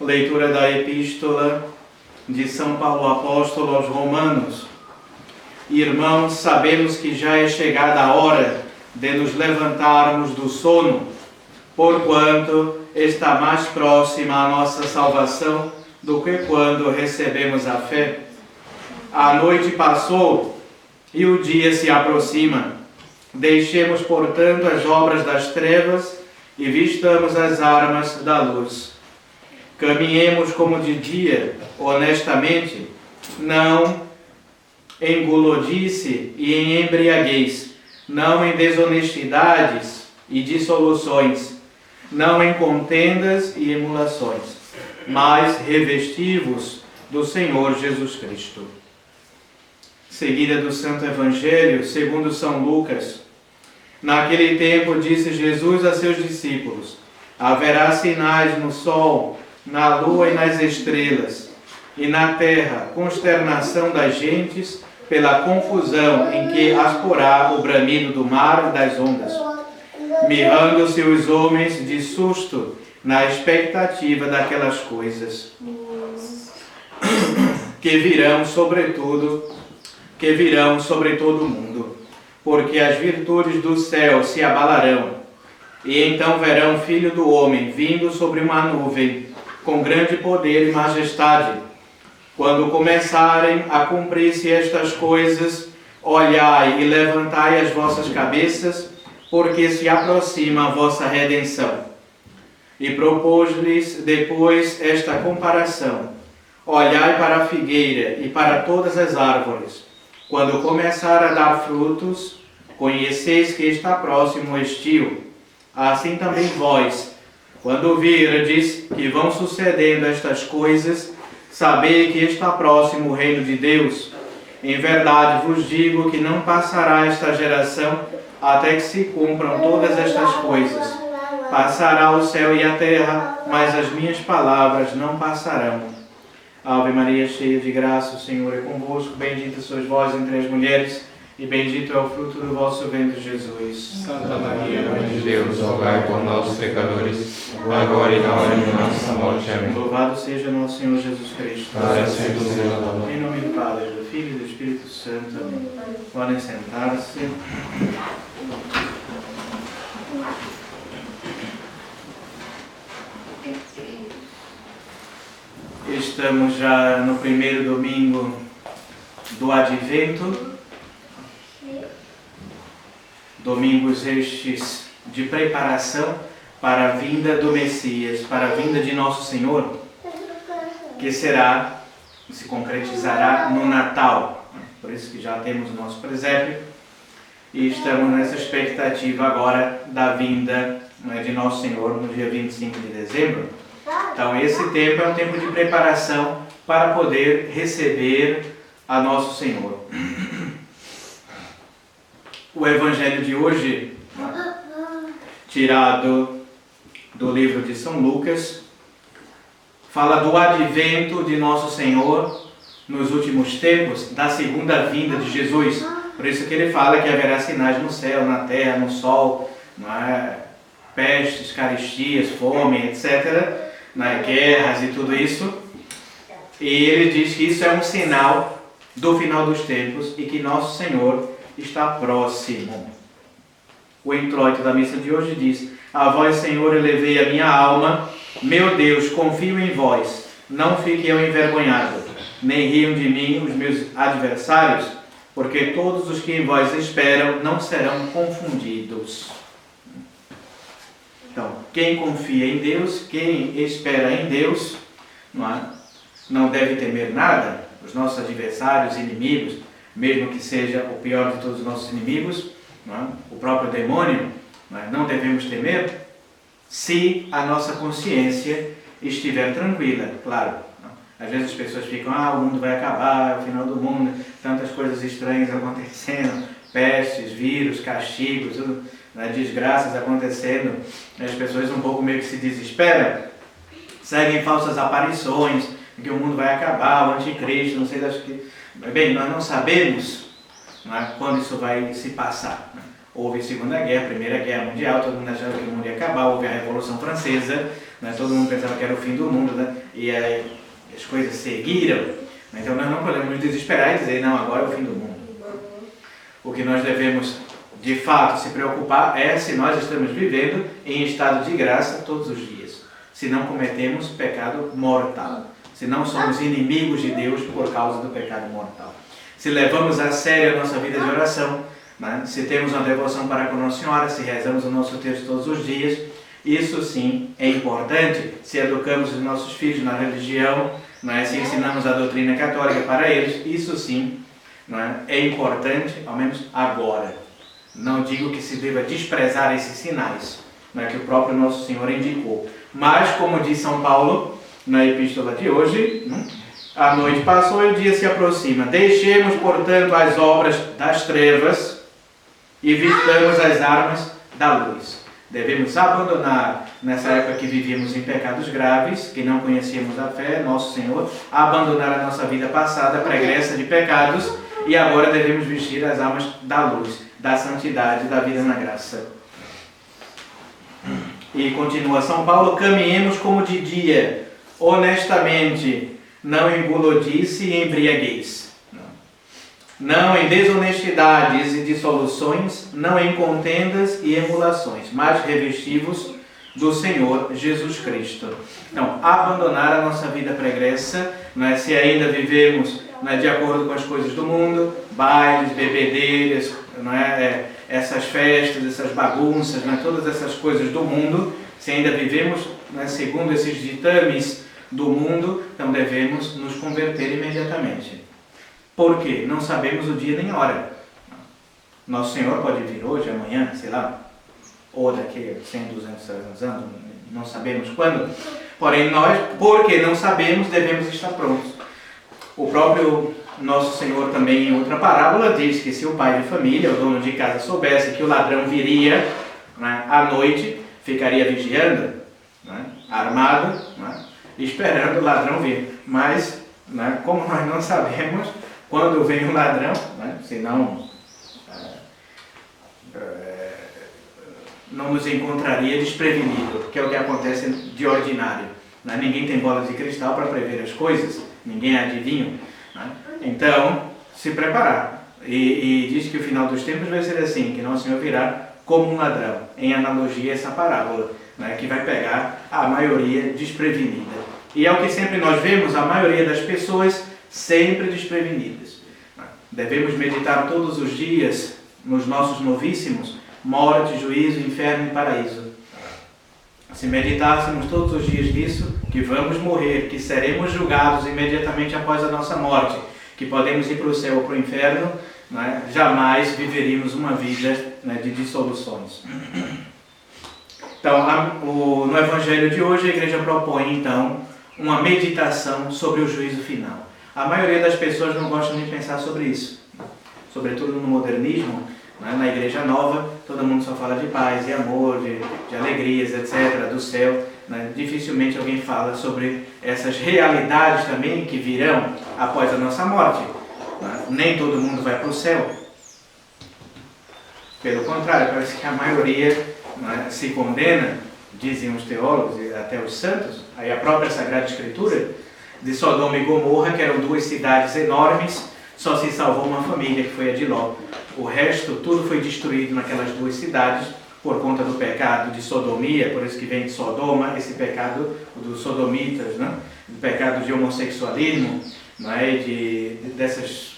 Leitura da Epístola de São Paulo Apóstolo aos Romanos. Irmãos, sabemos que já é chegada a hora de nos levantarmos do sono, porquanto está mais próxima a nossa salvação do que quando recebemos a fé. A noite passou e o dia se aproxima. Deixemos, portanto, as obras das trevas e vistamos as armas da luz. Caminhemos como de dia, honestamente, não em gulodice e em embriaguez, não em desonestidades e dissoluções, não em contendas e emulações, mas revestivos do Senhor Jesus Cristo. Seguida do Santo Evangelho, segundo São Lucas. Naquele tempo disse Jesus a seus discípulos: haverá sinais no sol, na lua e nas estrelas, e na terra consternação das gentes pela confusão em que as porá o bramido do mar e das ondas, mirrando-se os homens de susto na expectativa daquelas coisas que virão sobre todo o mundo, porque as virtudes do céu se abalarão, e então verão o Filho do Homem vindo sobre uma nuvem, com grande poder e majestade. Quando começarem a cumprir-se estas coisas, olhai e levantai as vossas cabeças, porque se aproxima a vossa redenção. E propôs-lhes depois esta comparação: olhai para a figueira e para todas as árvores. Quando começar a dar frutos, conheceis que está próximo o estio. Assim também vós, quando virdes que vão sucedendo estas coisas, sabei que está próximo o reino de Deus. Em verdade vos digo que não passará esta geração até que se cumpram todas estas coisas. Passará o céu e a terra, mas as minhas palavras não passarão. Ave Maria, cheia de graça, o Senhor é convosco. Bendita sois vós entre as mulheres, e bendito é o fruto do vosso ventre, Jesus. Santa Maria, Mãe de Deus, rogai por nós, pecadores, agora e na hora de nossa morte. Amém. Louvado seja nosso Senhor Jesus Cristo. Para sempre seja louvado. Em nome do Pai, do Filho e do Espírito Santo. Amém. Podem sentar-se. Estamos já no primeiro domingo do Advento. Domingos estes de preparação para a vinda do Messias, para a vinda de Nosso Senhor, que se concretizará no Natal. Por isso que já temos o nosso presépio e estamos nessa expectativa agora da vinda de Nosso Senhor no dia 25 de dezembro. Então esse tempo é um tempo de preparação para poder receber a Nosso Senhor. O Evangelho de hoje, tirado do livro de São Lucas, fala do advento de Nosso Senhor nos últimos tempos, da segunda vinda de Jesus. Por isso que ele fala que haverá sinais no céu, na terra, no sol, pestes, caristias, fome, etc., guerras e tudo isso. E ele diz que isso é um sinal do final dos tempos e que Nosso Senhor está próximo. O introito da missa de hoje diz: a vós, Senhor, elevei a minha alma, meu Deus, confio em vós, não fique eu envergonhado, nem riam de mim os meus adversários, porque todos os que em vós esperam não serão confundidos. Então, quem confia em Deus, quem espera em Deus, não deve temer nada. Os nossos adversários, inimigos, mesmo que seja o pior de todos os nossos inimigos, o próprio demônio, não devemos temer se a nossa consciência estiver tranquila, claro. Às vezes as pessoas ficam: o mundo vai acabar, é o final do mundo, tantas coisas estranhas acontecendo, pestes, vírus, castigos, desgraças acontecendo. As pessoas um pouco meio que se desesperam, seguem falsas aparições, que o mundo vai acabar, o anticristo, não sei das que. Bem, nós não sabemos quando isso vai se passar. Houve a Segunda Guerra, a Primeira Guerra Mundial, todo mundo achava que o mundo ia acabar, houve a Revolução Francesa, né? Todo mundo pensava que era o fim do mundo, né? E aí as coisas seguiram. Então nós não podemos nos desesperar e dizer, não, agora é o fim do mundo. O que nós devemos, de fato, se preocupar é se nós estamos vivendo em estado de graça todos os dias. Se não cometemos pecado mortal. Se não somos inimigos de Deus por causa do pecado mortal. Se levamos a sério a nossa vida de oração, né? Se temos uma devoção para com Nossa Senhora, se rezamos o nosso texto todos os dias, isso sim é importante. Se educamos os nossos filhos na religião, né? Se ensinamos a doutrina católica para eles, isso sim, né? É importante, ao menos agora. Não digo que se deva desprezar esses sinais, né? Que o próprio Nosso Senhor indicou. Mas, como diz São Paulo na epístola de hoje, né? A noite passou e o dia se aproxima. Deixemos, portanto, as obras das trevas e vistamos as armas da luz. Devemos abandonar, nessa época que vivíamos em pecados graves, que não conhecíamos a fé, Nosso Senhor, abandonar a nossa vida passada, pregressa de pecados, e agora devemos vestir as armas da luz, da santidade, da vida na graça. E continua São Paulo, caminhemos como de dia, honestamente, não em gulodice e embriaguez, não em desonestidades e dissoluções, não em contendas e emulações, mas revestivos do Senhor Jesus Cristo. Então, abandonar a nossa vida pregressa, né, se ainda vivemos, né, de acordo com as coisas do mundo, bailes, bebedeiras, né, essas festas, essas bagunças, né, todas essas coisas do mundo, se ainda vivemos, né, segundo esses ditames do mundo, então devemos nos converter imediatamente. Por quê? Não sabemos o dia nem a hora. Nosso Senhor pode vir hoje, amanhã, sei lá, ou daqui a 100, 200, 300 anos, não sabemos quando. Porém, nós, porque não sabemos, devemos estar prontos. O próprio Nosso Senhor também, em outra parábola, diz que se o pai de família, o dono de casa, soubesse que o ladrão viria, né, à noite, ficaria vigiando, né, armado, né, esperando o ladrão vir. Mas, né, como nós não sabemos quando vem o ladrão, né, senão não nos encontraria desprevenido, que é o que acontece de ordinário. Né? Ninguém tem bola de cristal para prever as coisas, ninguém é adivinho. Né? Então, se preparar. E diz que o final dos tempos vai ser assim, que Nosso Senhor virá como um ladrão, em analogia a essa parábola, né, que vai pegar a maioria desprevenida. E é o que sempre nós vemos, a maioria das pessoas sempre desprevenidas. Devemos meditar todos os dias nos nossos novíssimos, morte, juízo, inferno e paraíso. Se meditássemos todos os dias nisso, que vamos morrer, que seremos julgados imediatamente após a nossa morte, que podemos ir para o céu ou para o inferno, né, jamais viveríamos uma vida, né, de dissoluções. Então, no Evangelho de hoje, a Igreja propõe, então, uma meditação sobre o juízo final. A maioria das pessoas não gostam de pensar sobre isso. Sobretudo no modernismo, né, na Igreja Nova, todo mundo só fala de paz, de amor, de alegrias, etc., do céu. Né? Dificilmente alguém fala sobre essas realidades também que virão após a nossa morte. Né? Nem todo mundo vai para o céu. Pelo contrário, parece que a maioria, né, se condena, dizem os teólogos e até os santos, aí a própria Sagrada Escritura, de Sodoma e Gomorra, que eram duas cidades enormes, só se salvou uma família, que foi a de Ló. O resto, tudo foi destruído naquelas duas cidades por conta do pecado de sodomia, por isso que vem de Sodoma, esse pecado dos sodomitas, né? O pecado de homossexualismo, né? Dessas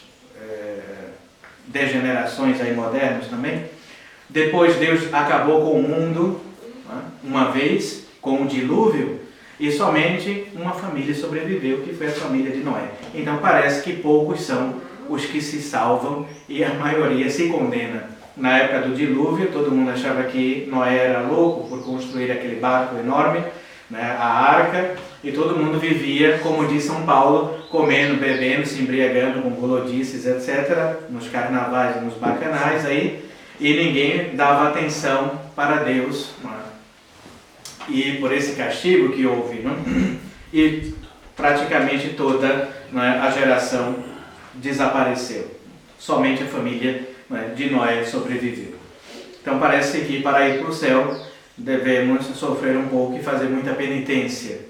degenerações aí modernas também. Depois Deus acabou com o mundo, né, uma vez, com o dilúvio, e somente uma família sobreviveu, que foi a família de Noé. Então parece que poucos são os que se salvam e a maioria se condena. Na época do dilúvio, todo mundo achava que Noé era louco por construir aquele barco enorme, né, a arca, e todo mundo vivia, como diz São Paulo, comendo, bebendo, se embriagando com gulodices, etc., nos carnavais e nos bacanais, aí, e ninguém dava atenção para Deus, né? E por esse castigo que houve, né? E praticamente toda, né, a geração desapareceu. Somente a família, né, de Noé sobreviveu. Então parece que para ir para o céu devemos sofrer um pouco e fazer muita penitência.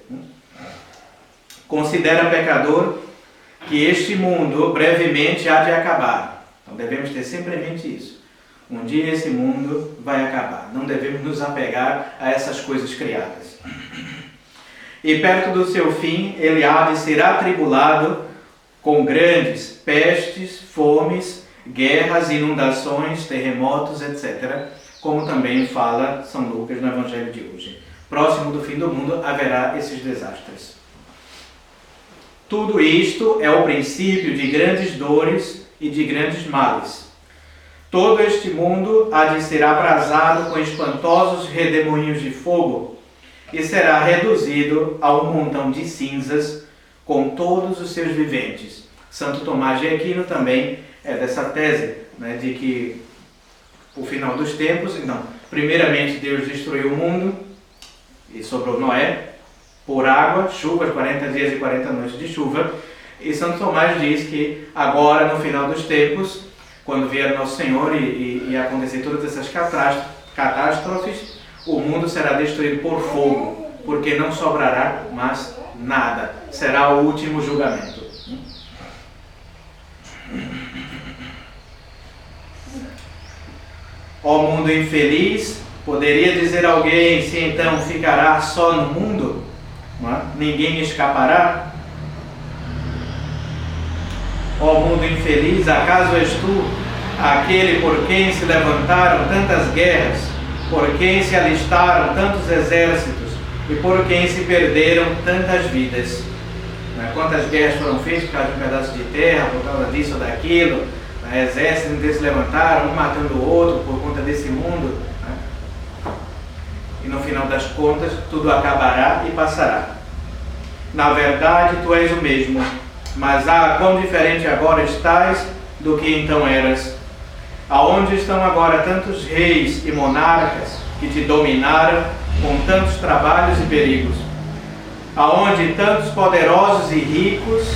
Considera, pecador, que este mundo brevemente há de acabar. Então devemos ter sempre em mente isso. Um dia esse mundo vai acabar. Não devemos nos apegar a essas coisas criadas. E perto do seu fim, ele há de ser atribulado com grandes pestes, fomes, guerras, inundações, terremotos, etc., como também fala São Lucas no Evangelho de hoje. Próximo do fim do mundo haverá esses desastres. Tudo isto é o princípio de grandes dores e de grandes males. Todo este mundo há de ser abrasado com espantosos redemoinhos de fogo e será reduzido a um montão de cinzas com todos os seus viventes. Santo Tomás de Aquino também é dessa tese, né, de que o final dos tempos, então, primeiramente Deus destruiu o mundo e sobrou Noé por água, chuvas, 40 dias e 40 noites de chuva, e Santo Tomás diz que agora, no final dos tempos, quando vier Nosso Senhor e acontecer todas essas catástrofes, o mundo será destruído por fogo, porque não sobrará mais nada. Será o último julgamento. Ó mundo infeliz, poderia dizer alguém, se então ficará só no mundo? Não é? Ninguém escapará? Ó mundo infeliz, acaso és tu aquele por quem se levantaram tantas guerras, por quem se alistaram tantos exércitos e por quem se perderam tantas vidas? Quantas guerras foram feitas por causa de um pedaço de terra, por causa disso ou daquilo? Exércitos que se levantaram, um matando o outro por conta desse mundo. E no final das contas, tudo acabará e passará. Na verdade, tu és o mesmo, mas quão diferente agora estás do que então eras. Aonde estão agora tantos reis e monarcas que te dominaram com tantos trabalhos e perigos? Aonde tantos poderosos e ricos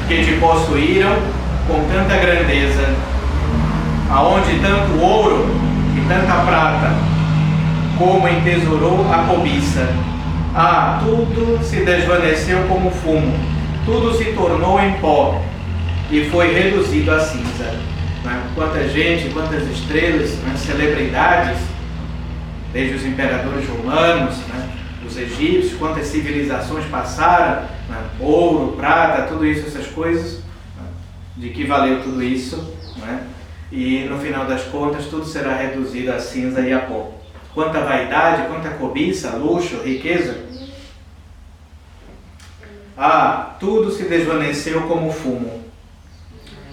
que te possuíram com tanta grandeza? Aonde tanto ouro e tanta prata, como entesourou a cobiça? Tudo se desvaneceu como fumo, tudo se tornou em pó e foi reduzido a cinza. Quanta gente, quantas estrelas, celebridades, desde os imperadores romanos, os egípcios, quantas civilizações passaram, ouro, prata, tudo isso, essas coisas, de que valeu tudo isso, e no final das contas tudo será reduzido a cinza e a pó. Quanta vaidade, quanta cobiça, luxo, riqueza. Tudo se desvaneceu como fumo.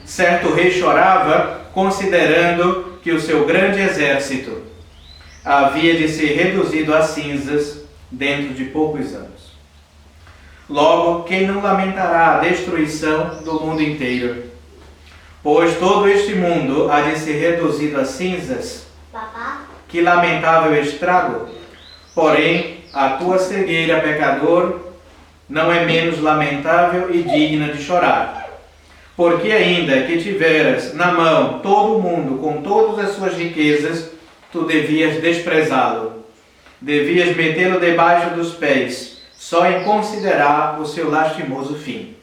Certo rei chorava, considerando que o seu grande exército havia de ser reduzido a cinzas dentro de poucos anos. Logo, quem não lamentará a destruição do mundo inteiro? Pois todo este mundo há de ser reduzido a cinzas. Que lamentável estrago! Porém, a tua cegueira, pecador, não é menos lamentável e digna de chorar. Porque ainda que tiveras na mão todo o mundo com todas as suas riquezas, tu devias desprezá-lo. Devias metê-lo debaixo dos pés, só em considerar o seu lastimoso fim.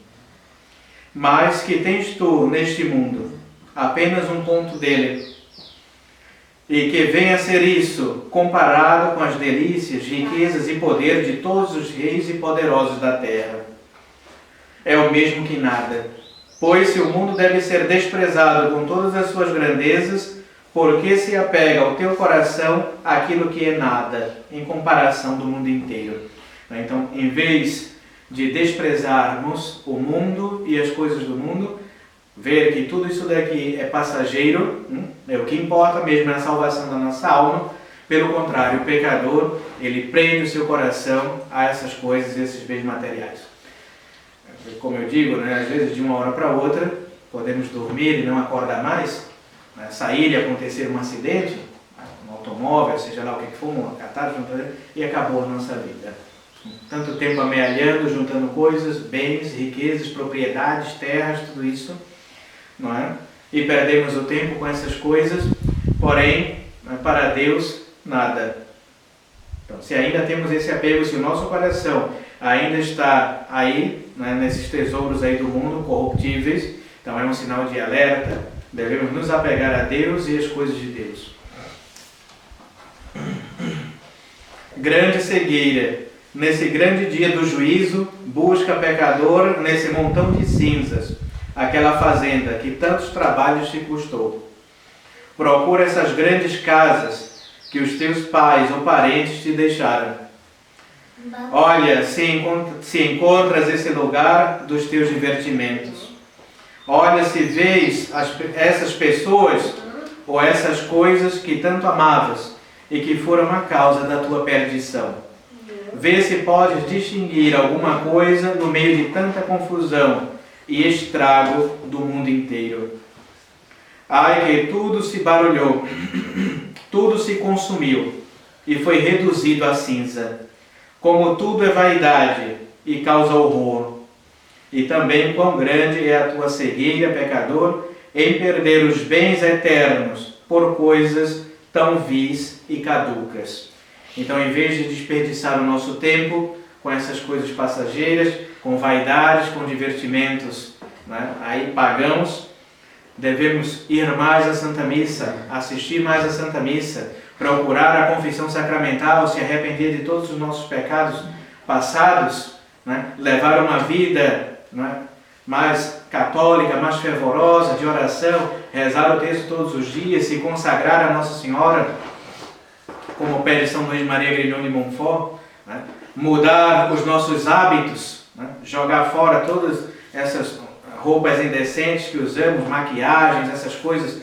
Mas que tens tu neste mundo? Apenas um ponto dele. E que venha a ser isso comparado com as delícias, riquezas e poder de todos os reis e poderosos da terra. É o mesmo que nada. Pois se o mundo deve ser desprezado com todas as suas grandezas, por que se apega ao teu coração aquilo que é nada, em comparação do mundo inteiro? Então, em vez de desprezarmos o mundo e as coisas do mundo, ver que tudo isso daqui é passageiro, o que importa mesmo é a salvação da nossa alma. Pelo contrário, o pecador, ele prende o seu coração a essas coisas, esses bens materiais. Como eu digo, às vezes de uma hora para outra, podemos dormir e não acordar mais, sair e acontecer um acidente, um automóvel, seja lá o que for, uma catástrofe, e acabou a nossa vida. Tanto tempo amealhando, juntando coisas, bens, riquezas, propriedades, terras, tudo isso, não é? E perdemos o tempo com essas coisas, porém, para Deus, nada. Então, se ainda temos esse apego, se o nosso coração ainda está aí, né, nesses tesouros aí do mundo corruptíveis, então é um sinal de alerta. Devemos nos apegar a Deus e as coisas de Deus. Grande cegueira. Nesse grande dia do juízo, busca pecador nesse montão de cinzas, aquela fazenda que tantos trabalhos te custou. Procura essas grandes casas que os teus pais ou parentes te deixaram. Olha se encontras esse lugar dos teus divertimentos. Olha se vês essas pessoas ou essas coisas que tanto amavas e que foram a causa da tua perdição. Vê se podes distinguir alguma coisa no meio de tanta confusão e estrago do mundo inteiro. Ai que tudo se barulhou, tudo se consumiu e foi reduzido a cinza. Como tudo é vaidade e causa horror. E também quão grande é a tua cegueira, pecador, em perder os bens eternos por coisas tão vis e caducas. Então, em vez de desperdiçar o nosso tempo com essas coisas passageiras, com vaidades, com divertimentos, né, aí pagãos, devemos ir mais à Santa Missa, assistir mais à Santa Missa, procurar a confissão sacramental, se arrepender de todos os nossos pecados passados, né, levar uma vida, né, mais católica, mais fervorosa, de oração, rezar o texto todos os dias, se consagrar a Nossa Senhora, como pede São Luís Maria Grignon de Montfort, né, mudar os nossos hábitos, né, jogar fora todas essas roupas indecentes que usamos, maquiagens, essas coisas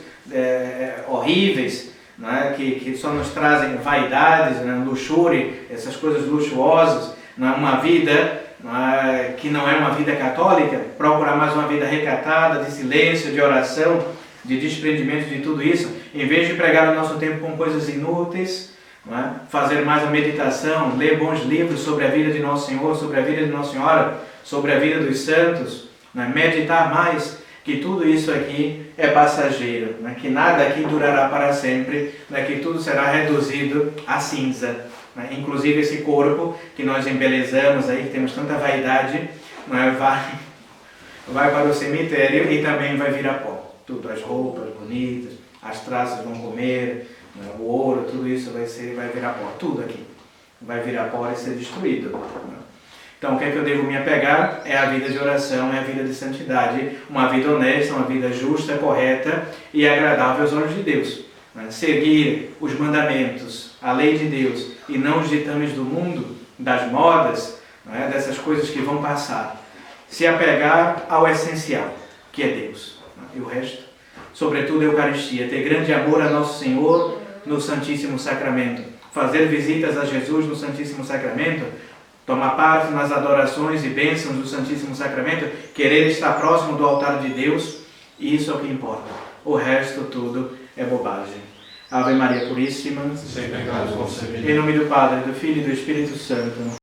horríveis, né, que só nos trazem vaidades, né, luxúria, essas coisas luxuosas, né, uma vida que não é uma vida católica, procurar mais uma vida recatada, de silêncio, de oração, de desprendimento de tudo isso, em vez de pregar o nosso tempo com coisas inúteis, não é? Fazer mais a meditação, ler bons livros sobre a vida de Nosso Senhor, sobre a vida de Nossa Senhora, sobre a vida dos santos, não é? Meditar mais, que tudo isso aqui é passageiro, não é? Que nada aqui durará para sempre, não é? Que tudo será reduzido a cinza, não é? Inclusive esse corpo que nós embelezamos aí, que temos tanta vaidade, não é? Vai para o cemitério e também vai virar pó. Tudo, as roupas bonitas, as traças vão comer, o ouro, tudo isso vai virar pó. Tudo aqui vai virar pó e ser destruído. Então, o que é que eu devo me apegar? É a vida de oração, é a vida de santidade, uma vida honesta, uma vida justa, correta e agradável aos olhos de Deus. Seguir os mandamentos, a lei de Deus e não os ditames do mundo, das modas, dessas coisas que vão passar. Se apegar ao essencial, que é Deus. E o resto, sobretudo a Eucaristia, ter grande amor a Nosso Senhor no Santíssimo Sacramento, fazer visitas a Jesus no Santíssimo Sacramento, tomar parte nas adorações e bênçãos do Santíssimo Sacramento, querer estar próximo do altar de Deus, isso é o que importa. O resto tudo é bobagem. Ave Maria Puríssima, sem pecado concebida. em nome do Padre, do Filho e do Espírito Santo.